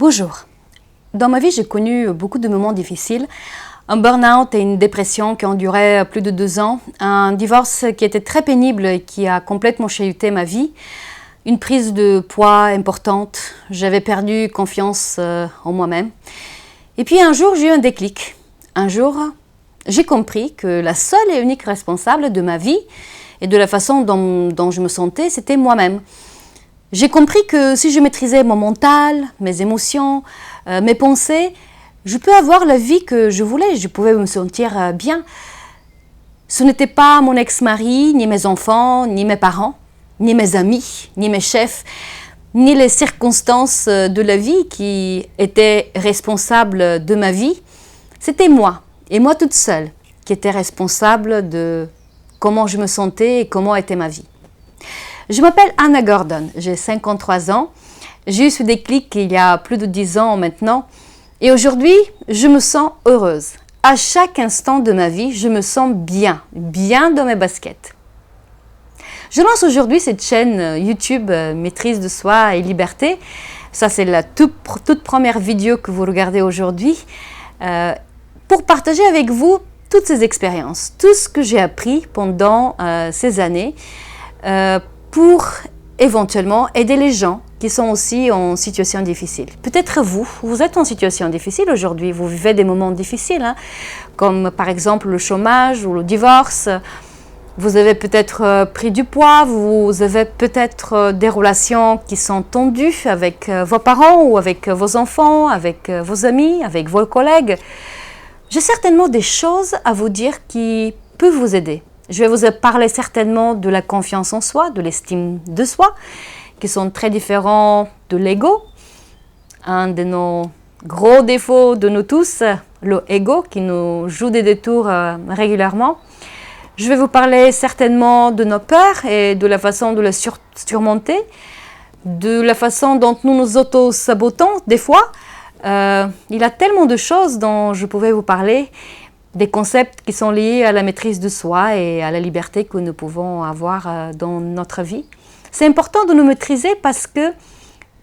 Bonjour. Dans ma vie, j'ai connu beaucoup de moments difficiles. Un burn-out et une dépression qui ont duré plus de 2 ans. Un divorce qui était très pénible et qui a complètement chahuté ma vie. Une prise de poids importante. J'avais perdu confiance en moi-même. Et puis un jour, j'ai eu un déclic. Un jour, j'ai compris que la seule et unique responsable de ma vie et de la façon dont je me sentais, c'était moi-même. J'ai compris que si je maîtrisais mon mental, mes émotions, mes pensées, je peux avoir la vie que je voulais, je pouvais me sentir bien. Ce n'était pas mon ex-mari, ni mes enfants, ni mes parents, ni mes amis, ni mes chefs, ni les circonstances de la vie qui étaient responsables de ma vie. C'était moi, et moi toute seule, qui était responsable de comment je me sentais et comment était ma vie. Je m'appelle Anna Gordon, j'ai 53 ans. J'ai eu ce déclic il y a plus de 10 ans maintenant. Et aujourd'hui, je me sens heureuse. À chaque instant de ma vie, je me sens bien dans mes baskets. Je lance aujourd'hui cette chaîne YouTube Maîtrise de soi et liberté. Ça, c'est la toute première vidéo que vous regardez aujourd'hui. Pour partager avec vous toutes ces expériences, tout ce que j'ai appris pendant ces années. Pour éventuellement aider les gens qui sont aussi en situation difficile. Peut-être vous êtes en situation difficile aujourd'hui, vous vivez des moments difficiles, comme par exemple le chômage ou le divorce. Vous avez peut-être pris du poids, vous avez peut-être des relations qui sont tendues avec vos parents ou avec vos enfants, avec vos amis, avec vos collègues. J'ai certainement des choses à vous dire qui peuvent vous aider. Je vais vous parler certainement de la confiance en soi, de l'estime de soi, qui sont très différents de l'ego. Un de nos gros défauts de nous tous, le ego, qui nous joue des détours régulièrement. Je vais vous parler certainement de nos peurs et de la façon de les surmonter, de la façon dont nous nous auto-sabotons des fois. Il y a tellement de choses dont je pouvais vous parler, des concepts qui sont liés à la maîtrise de soi et à la liberté que nous pouvons avoir dans notre vie. C'est important de nous maîtriser parce que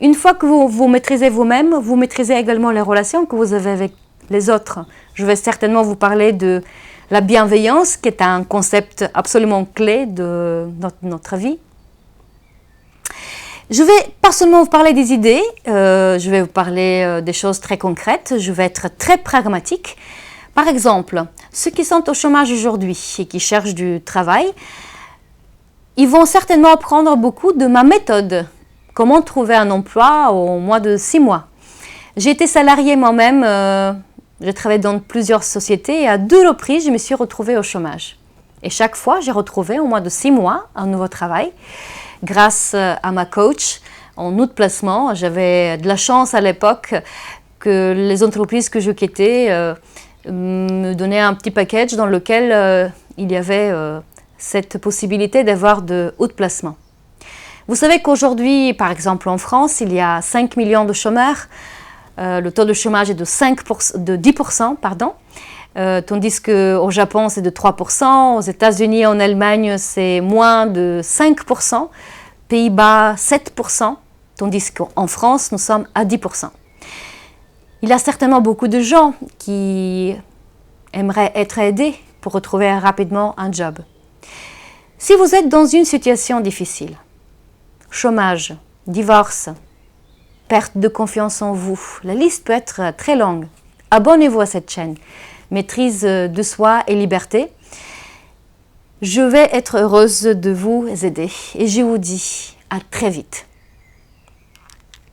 une fois que vous maîtrisez vous-même, vous maîtrisez également les relations que vous avez avec les autres. Je vais certainement vous parler de la bienveillance, qui est un concept absolument clé de notre vie. Je vais pas seulement vous parler des idées, je vais vous parler des choses très concrètes, je vais être très pragmatique. Par exemple, ceux qui sont au chômage aujourd'hui et qui cherchent du travail, ils vont certainement apprendre beaucoup de ma méthode. Comment trouver un emploi au moins de 6 mois. J'ai été salariée moi-même, j'ai travaillé dans plusieurs sociétés et à 2 reprises, je me suis retrouvée au chômage. Et chaque fois, j'ai retrouvé au moins de 6 mois un nouveau travail grâce à ma coach en août placement. J'avais de la chance à l'époque que les entreprises que je quittais me donner un petit package dans lequel il y avait cette possibilité d'avoir de hauts placements. Vous savez qu'aujourd'hui, par exemple en France, il y a 5 millions de chômeurs. Le taux de chômage est de 10%, tandis qu'au Japon, c'est de 3%. Aux États-Unis et en Allemagne, c'est moins de 5%. Pays-Bas, 7%, tandis qu'en France, nous sommes à 10%. Il y a certainement beaucoup de gens qui aimeraient être aidés pour retrouver rapidement un job. Si vous êtes dans une situation difficile, chômage, divorce, perte de confiance en vous, la liste peut être très longue. Abonnez-vous à cette chaîne, Maîtrise de soi et liberté. Je vais être heureuse de vous aider et je vous dis à très vite.